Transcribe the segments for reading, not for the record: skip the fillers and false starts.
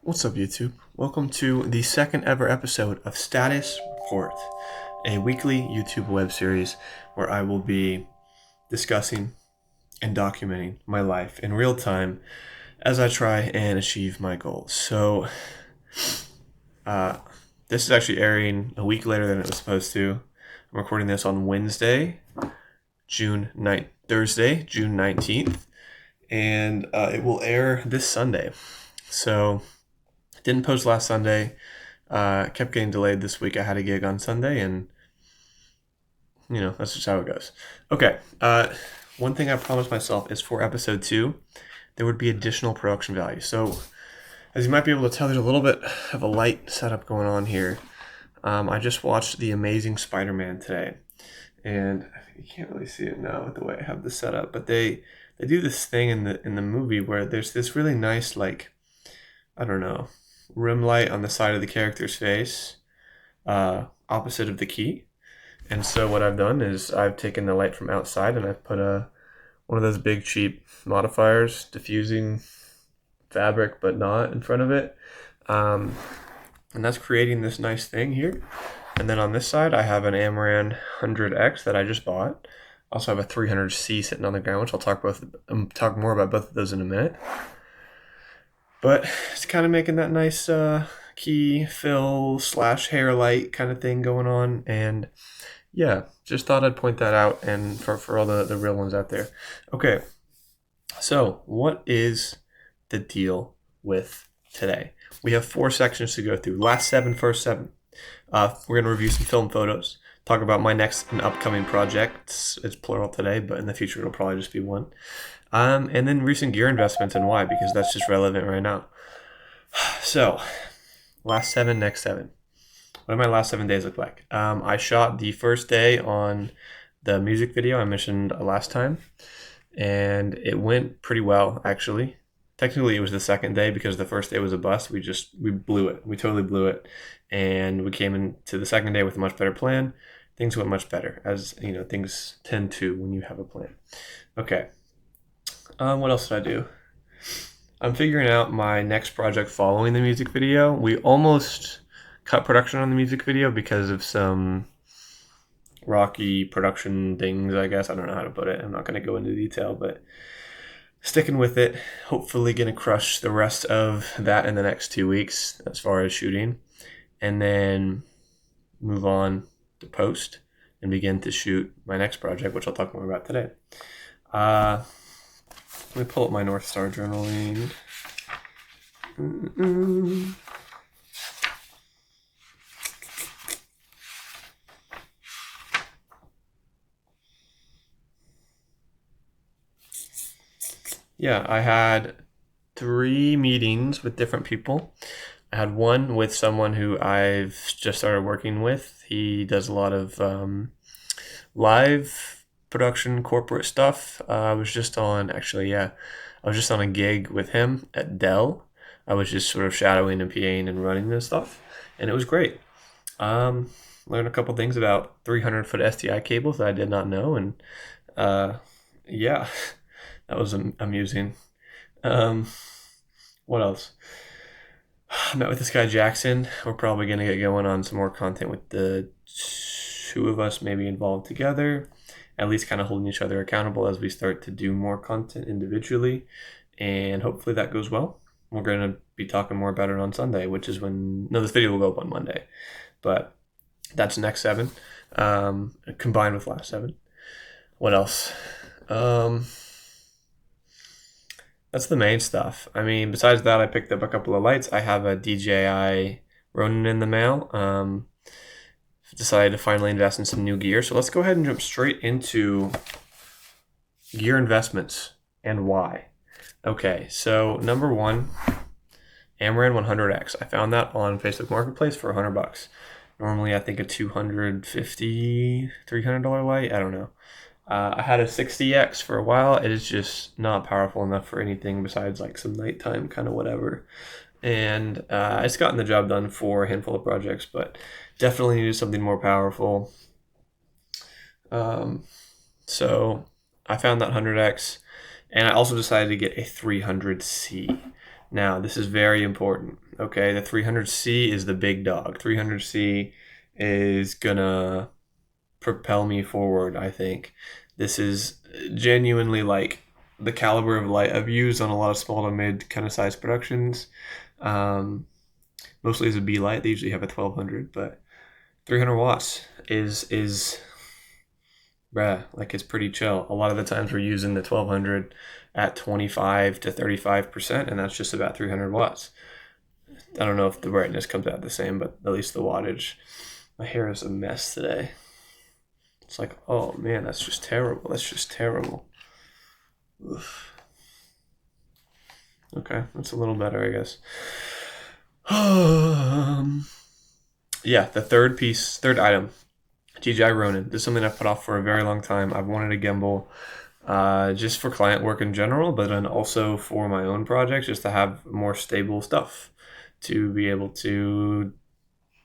What's up, YouTube? Welcome to the second ever episode of Status Report, a weekly YouTube web series where I will be discussing and documenting my life in real time as I try and achieve my goals. So, this is actually airing a week later than it was supposed to. I'm recording this on Thursday, June 19th, and it will air this Sunday. So, didn't post last Sunday. Kept getting delayed this week. I had a gig on Sunday, and that's just how it goes. Okay. One thing I promised myself is for episode 2, there would be additional production value. So, as you might be able to tell, there's a little bit of a light setup going on here. I just watched The Amazing Spider-Man today, and you can't really see it now with the way I have this set up, but they do this thing in the movie where there's this really nice, rim light on the side of the character's face, opposite of the key. And so what I've done is I've taken the light from outside and I've put one of those big cheap modifiers, diffusing fabric but not, in front of it. And that's creating this nice thing here. And then on this side I have an Amaran 100X that I just bought. I also have a 300C sitting on the ground, which I'll talk more about both of those in a minute. But it's kind of making that nice key fill / hair light kind of thing going on. And yeah, just thought I'd point that out, and for all the real ones out there. Okay, so what is the deal with today? We have 4 sections to go through. Last 7, first 7. We're going to review some film photos, talk about my next and upcoming projects. It's plural today, but in the future it'll probably just be one. And then recent gear investments and why, because that's just relevant right now. So, last 7, next 7. What do my last 7 days look like? I shot the first day on the music video I mentioned last time, and it went pretty well, actually. Technically, it was the second day because the first day was a bust. We blew it. We totally blew it, and we came into the second day with a much better plan. Things went much better, as things tend to when you have a plan. Okay. What else did I do? I'm figuring out my next project following the music video. We almost cut production on the music video because of some rocky production things, I guess. I don't know how to put it. I'm not going to go into detail, but sticking with it. Hopefully going to crush the rest of that in the next 2 weeks as far as shooting. And then move on to post and begin to shoot my next project, which I'll talk more about today. Let me pull up my North Star journaling. Yeah, I had 3 meetings with different people. I had one with someone who I've just started working with. He does a lot of live production corporate stuff. I was just on a gig with him at Dell. I was just sort of shadowing and PAing and running and stuff, and it was great. Learned a couple things about 300-foot SDI cables that I did not know, and yeah, that was amusing. What else? I met with this guy Jackson. We're probably going to get going on some more content with the 2 of us maybe involved together, at least kind of holding each other accountable as we start to do more content individually, and hopefully that goes well. We're going to be talking more about it on Sunday, which is this video will go up on Monday, but that's next 7, combined with last 7. What else? That's the main stuff. I mean, besides that, I picked up a couple of lights. I have a DJI Ronin in the mail. Decided to finally invest in some new gear. So let's go ahead and jump straight into gear investments and why. Okay, so number 1, Amaran 100X. I found that on Facebook Marketplace for $100. Normally, I think a $250, $300 light. I don't know. I had a 60X for a while. It is just not powerful enough for anything besides like some nighttime kind of whatever. And it's gotten the job done for a handful of projects, but definitely needed something more powerful. So I found that 100X, and I also decided to get a 300C. Now, this is very important. Okay, the 300C is the big dog. 300C is gonna propel me forward, I think. This is genuinely like the caliber of light I've used on a lot of small to mid kind of size productions. Um, Mostly as a B light. They usually have a 1200, but 300 watts is bruh, like it's pretty chill. A lot of the times we're using the 1200 at 25 to 35%, and that's just about 300 watts. I don't know if the brightness comes out the same, but at least the wattage. My hair is a mess today. It's like, oh man, that's just terrible. That's just terrible. Oof. Okay, that's a little better, I guess. Yeah, the third item, DJI Ronin. This is something I've put off for a very long time. I've wanted a gimbal just for client work in general, but then also for my own projects, just to have more stable stuff to be able to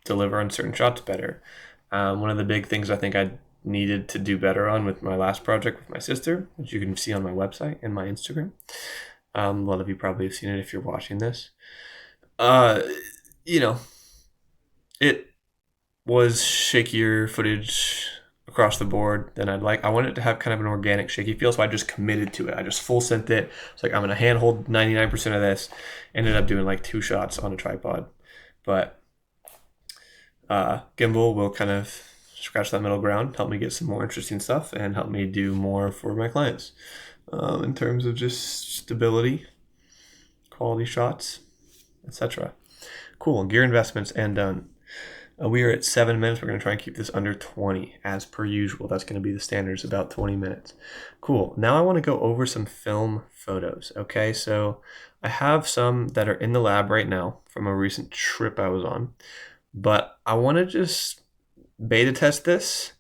deliver on certain shots better. One of the big things I think I needed to do better on with my last project with my sister, which you can see on my website and my Instagram. A lot of you probably have seen it if you're watching this. You know, it was shakier footage across the board than I'd like. I wanted it to have kind of an organic shaky feel, so I just committed to it. I just full sent it. It's like I'm gonna handhold 99% of this. Ended up doing like 2 shots on a tripod, but gimbal will kind of scratch that middle ground, help me get some more interesting stuff, and help me do more for my clients in terms of just stability, quality shots, etc. Cool. Gear investments and done. We are at 7 minutes. We're going to try and keep this under 20 as per usual. That's going to be the standards, about 20 minutes. Cool. Now I want to go over some film photos. Okay, so I have some that are in the lab right now from a recent trip I was on, but I want to just beta test this.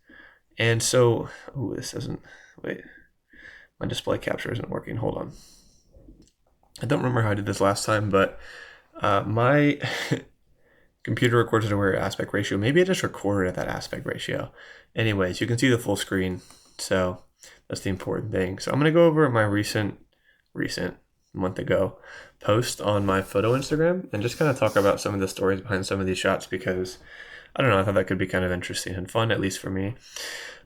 And so, oh, this doesn't, wait, my display capture isn't working. Hold on. I don't remember how I did this last time, but my computer records at a weird aspect ratio. Maybe I just recorded at that aspect ratio. Anyways, you can see the full screen, so that's the important thing. So I'm going to go over my recent month ago post on my photo Instagram and just kind of talk about some of the stories behind some of these shots, because I don't know, I thought that could be kind of interesting and fun, at least for me.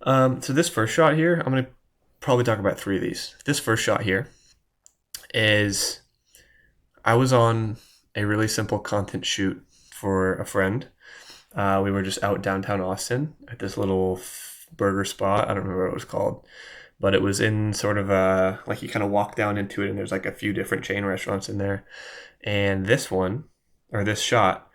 So this first shot here, I'm going to probably talk about 3 of these. This first shot here is I was on a really simple content shoot for a friend. We were just out downtown Austin at this little burger spot. I don't remember what it was called, but it was in sort of a, like you kind of walk down into it and there's like a few different chain restaurants in there. And this shot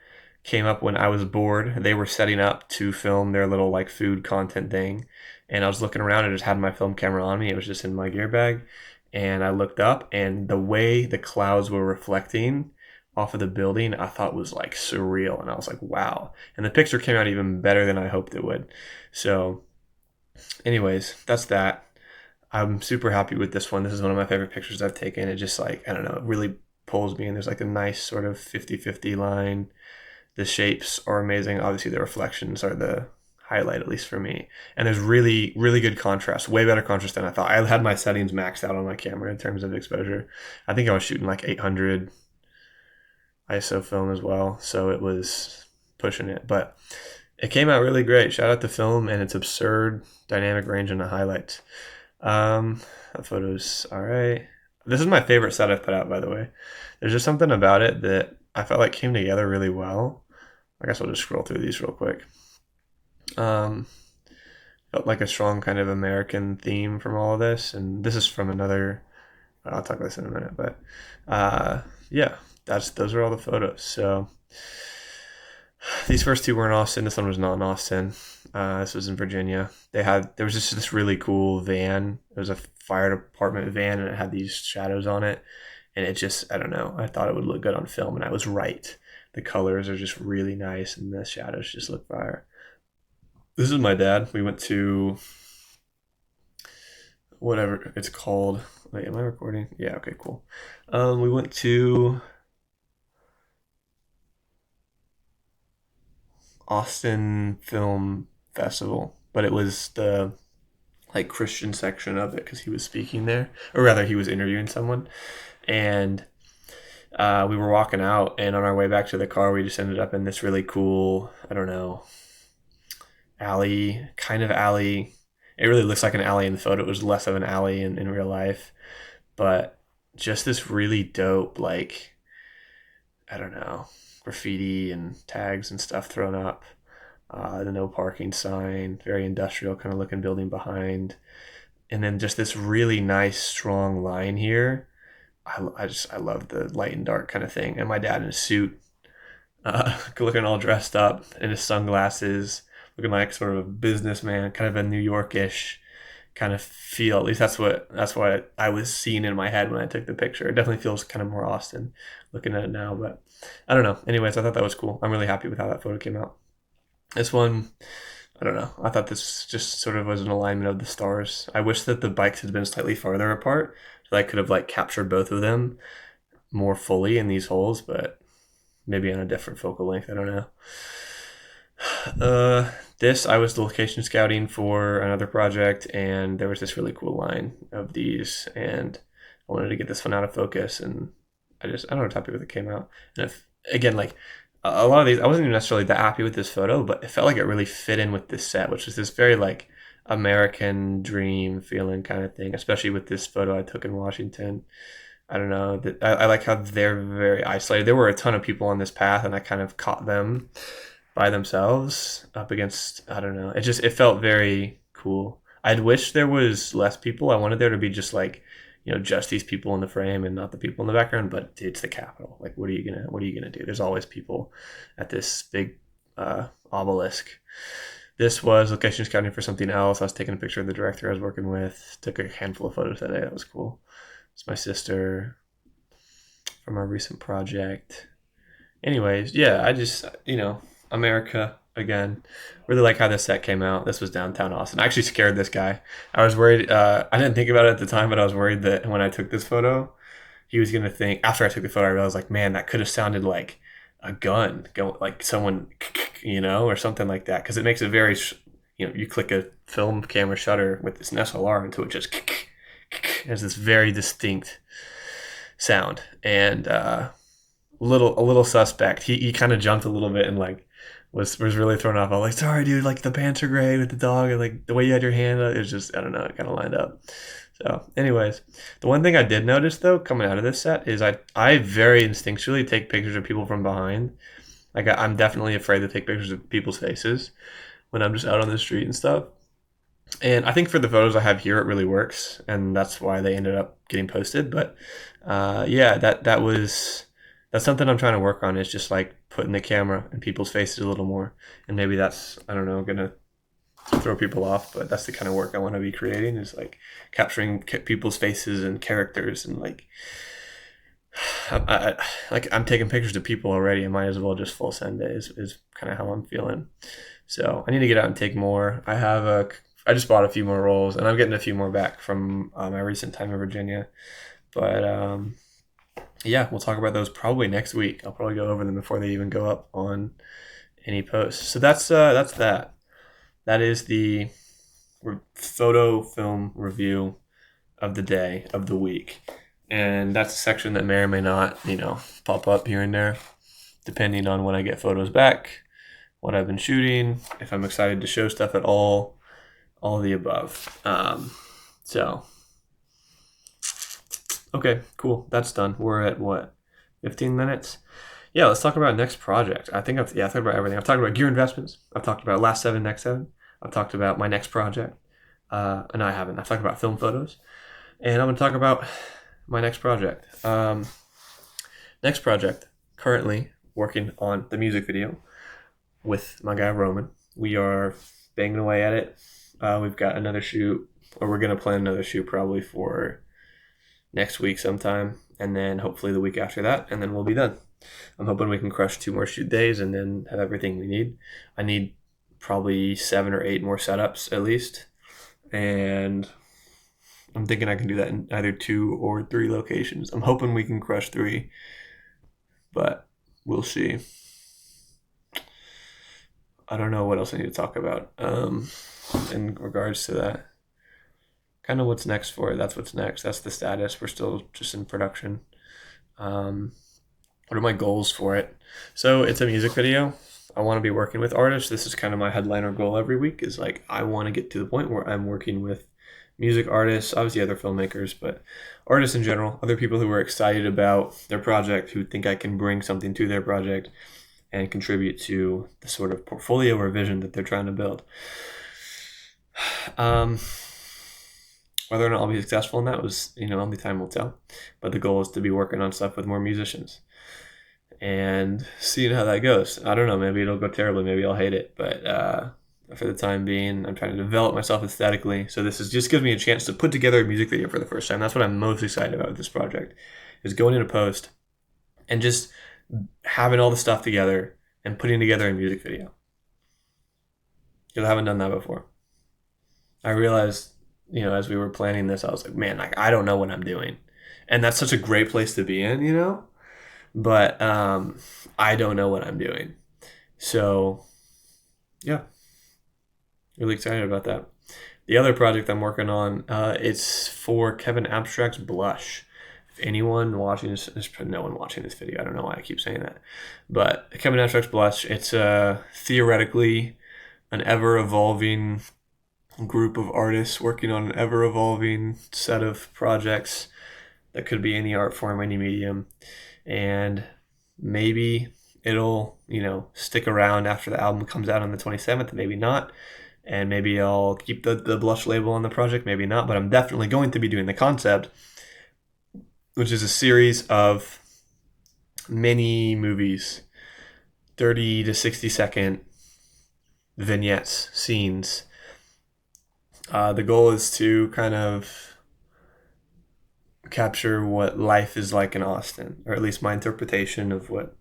came up when I was bored. They were setting up to film their little like food content thing. And I was looking around and just had my film camera on me. It was just in my gear bag. And I looked up, and the way the clouds were reflecting off of the building, I thought was like surreal. And I was like, wow. And the picture came out even better than I hoped it would. So anyways, that's that. I'm super happy with this one. This is one of my favorite pictures I've taken. It just like, I don't know, it really pulls me. And there's like a nice sort of 50-50 line. The shapes are amazing. Obviously the reflections are the highlight, at least for me. And there's really, really good contrast, way better contrast than I thought. I had my settings maxed out on my camera in terms of exposure. I think I was shooting like 800 ISO film as well, so it was pushing it, but it came out really great. Shout out to film and its absurd dynamic range and the highlights. That photo's all right. This is my favorite set I've put out, by the way. There's just something about it that I felt like came together really well. I guess I'll just scroll through these real quick. Felt like a strong kind of American theme from all of this, and this is from another, I'll talk about this in a minute, but yeah, those are all the photos. So these first 2 were in Austin. This one was not in Austin. This was in Virginia. There was just this really cool van. It was a fire department van, and it had these shadows on it, and it just, I don't know, I thought it would look good on film, and I was right. The colors are just really nice, and the shadows just look fire. This is my dad. We went to whatever it's called. Wait, am I recording? Yeah, okay, cool. We went to Austin Film Festival, but it was the like Christian section of it because he was speaking there, or rather he was interviewing someone. And We were walking out, and on our way back to the car, we just ended up in this really cool, I don't know, alley, kind of alley. It really looks like an alley in the photo. It was less of an alley in real life, but just this really dope, like, I don't know, graffiti and tags and stuff thrown up. The no parking sign, very industrial kind of looking building behind. And then just this really nice, strong line here. I love the light and dark kind of thing. And my dad in a suit, looking all dressed up in his sunglasses, looking like sort of a businessman, kind of a New Yorkish kind of feel. At least that's what I was seeing in my head when I took the picture. It definitely feels kind of more Austin looking at it now, but I don't know. Anyways, I thought that was cool. I'm really happy with how that photo came out. This one, I don't know. I thought this just sort of was an alignment of the stars. I wish that the bikes had been slightly farther apart so I could have like captured both of them more fully in these holes, but maybe on a different focal length. I don't know. This I was location scouting for another project, and there was this really cool line of these, and I wanted to get this one out of focus, and I don't know, happy with it came out. And if again, like a lot of these, I wasn't even necessarily that happy with this photo, but it felt like it really fit in with this set, which is this very like American dream feeling kind of thing, especially with this photo I took in Washington. I don't know. I like how they're very isolated. There were a ton of people on this path, and I kind of caught them by themselves up against, I don't know. It felt very cool. I'd wish there was less people. I wanted there to be just like, just these people in the frame and not the people in the background, but it's the Capitol. Like what are you gonna do? There's always people at this big obelisk. This was location scouting for something else. I was taking a picture of the director I was working with. Took a handful of photos that day. That was cool. It's my sister from our recent project. Anyways, yeah, I just, America again. Really like how this set came out. This was downtown Austin. I actually scared this guy. I was worried. I didn't think about it at the time, but I was worried that when I took this photo, he was going to think, after I took the photo, I realized, like, man, that could have sounded like a gun, going like someone, or something like that. Because it makes it very, you click a film camera shutter with this SLR into it, just has this very distinct sound. And a little suspect. He kind of jumped a little bit and like was really thrown off. I was like, sorry, dude, like the pants are great with the dog, and like the way you had your hand up, it was just, I don't know, it kind of lined up. So, anyways, the one thing I did notice though, coming out of this set, is I very instinctually take pictures of people from behind. Like I'm definitely afraid to take pictures of people's faces when I'm just out on the street and stuff. And I think for the photos I have here, it really works, and that's why they ended up getting posted. But yeah, that's something I'm trying to work on, is just like putting the camera in people's faces a little more. And maybe that's, I don't know, gonna throw people off, but that's the kind of work I want to be creating, is like capturing people's faces and characters. And like, I'm taking pictures of people already. I might as well just full send it is kind of how I'm feeling. So I need to get out and take more. I just bought a few more rolls, and I'm getting a few more back from my recent time in Virginia. But yeah, we'll talk about those probably next week. I'll probably go over them before they even go up on any posts. So that's that. That is the photo film review of the day, of the week. And that's a section that may or may not, pop up here and there, depending on when I get photos back, what I've been shooting, if I'm excited to show stuff at all of the above. So, okay, cool. That's done. We're at what, 15 minutes? Yeah, let's talk about next project. I talked about everything. I've talked about gear investments. I've talked about last 7, next 7. I've talked about my next project. And I haven't. I've talked about film photos. And I'm going to talk about my next project. Next project, currently working on the music video with my guy Roman. We are banging away at it. We've got another shoot, or we're going to plan another shoot probably for next week sometime, and then hopefully the week after that, and then we'll be done. I'm hoping we can crush 2 more shoot days and then have everything we need. I need probably 7 or 8 more setups at least, and I'm thinking I can do that in either 2 or 3 locations. I'm hoping we can crush 3, but we'll see. I don't know what else I need to talk about in regards to that. Kind of what's next for it. That's what's next. That's the status. We're still just in production. What are my goals for it? So it's a music video. I want to be working with artists. This is kind of my headliner goal every week, is like I want to get to the point where I'm working with music artists, obviously other filmmakers, but artists in general, other people who are excited about their project, who think I can bring something to their project and contribute to the sort of portfolio or vision that they're trying to build. Whether or not I'll be successful in that was, only time will tell. But the goal is to be working on stuff with more musicians and seeing how that goes. I don't know, maybe it'll go terribly, maybe I'll hate it, but for the time being, I'm trying to develop myself aesthetically. So this just gives me a chance to put together a music video for the first time. That's what I'm most excited about with this project, is going into post and just having all the stuff together and putting together a music video. Because I haven't done that before. I realized, as we were planning this, I was like, man, I don't know what I'm doing. And that's such a great place to be in, but I don't know what I'm doing. So, yeah, really excited about that. The other project I'm working on, it's for Kevin Abstract's Blush. If anyone watching this, there's no one watching this video. I don't know why I keep saying that. But Kevin Abstract's Blush, it's theoretically an ever-evolving group of artists working on an ever-evolving set of projects that could be any art form, any medium. And maybe it'll, stick around after the album comes out on the 27th, maybe not. And maybe I'll keep the Blush label on the project, maybe not. But I'm definitely going to be doing the concept, which is a series of mini movies, 30 to 60 second vignettes, scenes. The goal is to kind of capture what life is like in Austin, or at least my interpretation of what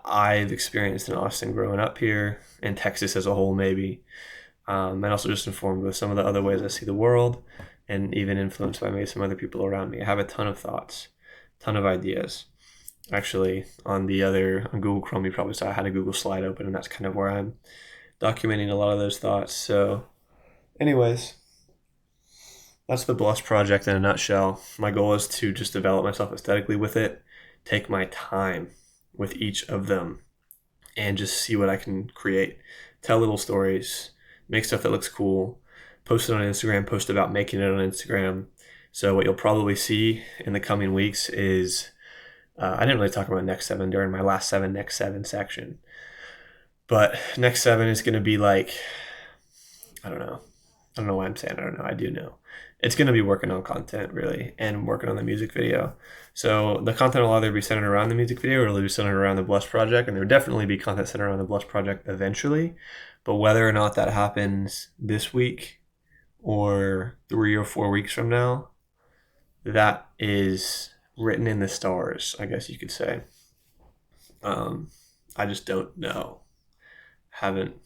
I've experienced in Austin growing up here, in Texas as a whole maybe, and also just informed with some of the other ways I see the world, and even influenced by maybe some other people around me. I have a ton of thoughts, ton of ideas. Actually, on Google Chrome, you probably saw I had a Google slide open, and that's kind of where I'm documenting a lot of those thoughts. So anyways, that's the Blush project in a nutshell. My goal is to just develop myself aesthetically with it, take my time with each of them, and just see what I can create. Tell little stories, make stuff that looks cool, post it on Instagram, post about making it on Instagram. So what you'll probably see in the coming weeks is, I didn't really talk about Next 7 during my last 7 Next 7 section, but Next 7 is going to be like, I don't know why I'm saying I don't know. I do know. It's going to be working on content, really, and working on the music video. So the content will either be centered around the music video or it'll be centered around the Blush project, and there will definitely be content centered around the Blush project eventually. But whether or not that happens this week or 3 or 4 weeks from now, that is written in the stars, I guess you could say. I just don't know. Haven't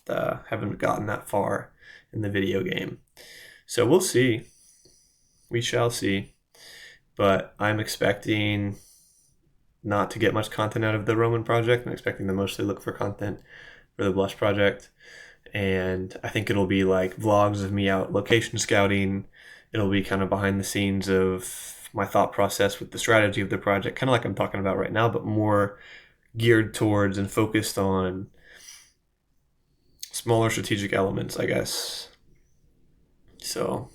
gotten that far in the video game. So we'll see. We shall see. But I'm expecting not to get much content out of the Roman project. I'm expecting to mostly look for content for the Blush project. And I think it'll be like vlogs of me out location scouting. It'll be kind of behind the scenes of my thought process with the strategy of the project, kind of like I'm talking about right now, but more geared towards and focused on smaller strategic elements, I guess. So,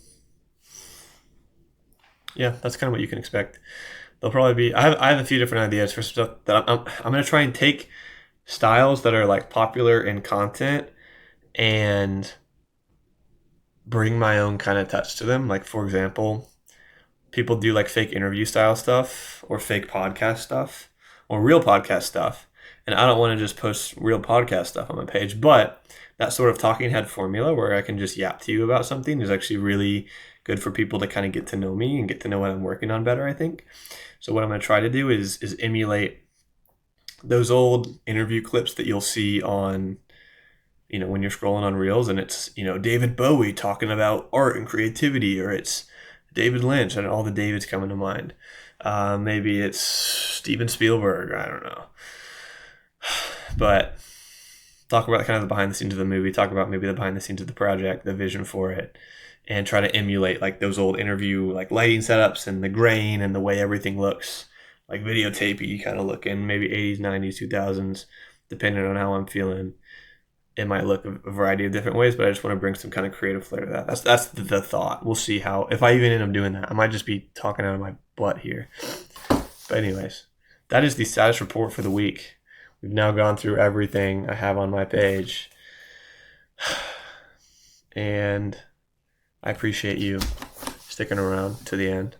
yeah, that's kind of what you can expect. There'll probably be, I have a few different ideas for stuff that I'm going to try and take styles that are like popular in content and bring my own kind of touch to them. Like, for example, people do like fake interview style stuff or fake podcast stuff or real podcast stuff. And I don't want to just post real podcast stuff on my page, but that sort of talking head formula where I can just yap to you about something is actually really good for people to kind of get to know me and get to know what I'm working on better, I think. So what I'm going to try to do is emulate those old interview clips that you'll see on, when you're scrolling on Reels, and it's, David Bowie talking about art and creativity, or it's David Lynch, and all the Davids coming to mind. Maybe it's Steven Spielberg, I don't know. But talk about kind of the behind the scenes of the movie, talk about maybe the behind the scenes of the project, the vision for it, and try to emulate like those old interview like lighting setups and the grain and the way everything looks. like videotapey kind of looking, maybe 80s, 90s, 2000s, depending on how I'm feeling. It might look a variety of different ways, but I just want to bring some kind of creative flair to that. That's the thought. We'll see how, if I even end up doing that. I might just be talking out of my butt here. But anyways, that is the status report for the week. We've now gone through everything I have on my page. And I appreciate you sticking around to the end.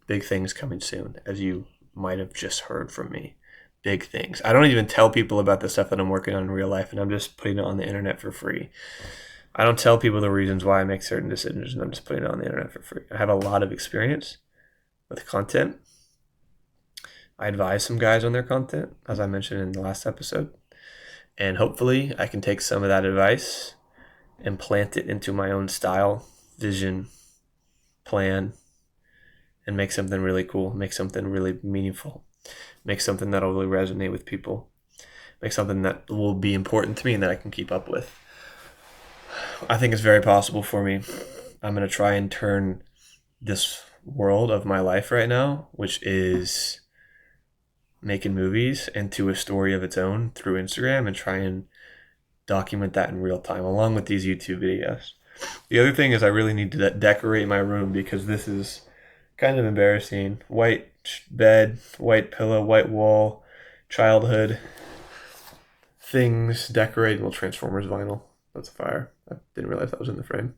Big things coming soon, as you might have just heard from me. Big things. I don't even tell people about the stuff that I'm working on in real life, and I'm just putting it on the internet for free. I don't tell people the reasons why I make certain decisions, and I'm just putting it on the internet for free. I have a lot of experience with content. I advise some guys on their content, as I mentioned in the last episode. And hopefully I can take some of that advice and plant it into my own style, vision, plan, and make something really cool, make something really meaningful, make something that'll really resonate with people, make something that will be important to me and that I can keep up with. I think it's very possible for me. I'm going to try and turn this world of my life right now, which is making movies, into a story of its own through Instagram, and try and document that in real time along with these YouTube videos. The other thing is I really need to decorate my room, because this is kind of embarrassing. White bed, white pillow, white wall, childhood things decorated. Well, Transformers vinyl. That's a fire. I didn't realize that was in the frame.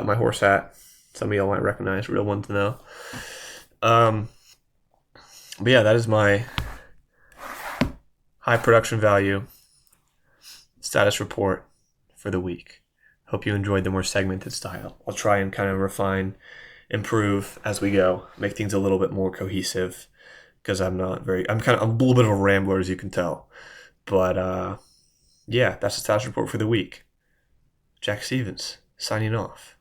My horse hat. Some of y'all might recognize, real ones though. But yeah, that is my high production value status report for the week. Hope you enjoyed the more segmented style. I'll try and kind of refine, improve as we go, make things a little bit more cohesive, because I'm a little bit of a rambler, as you can tell. But yeah, that's the status report for the week. Jack Stevens, signing off.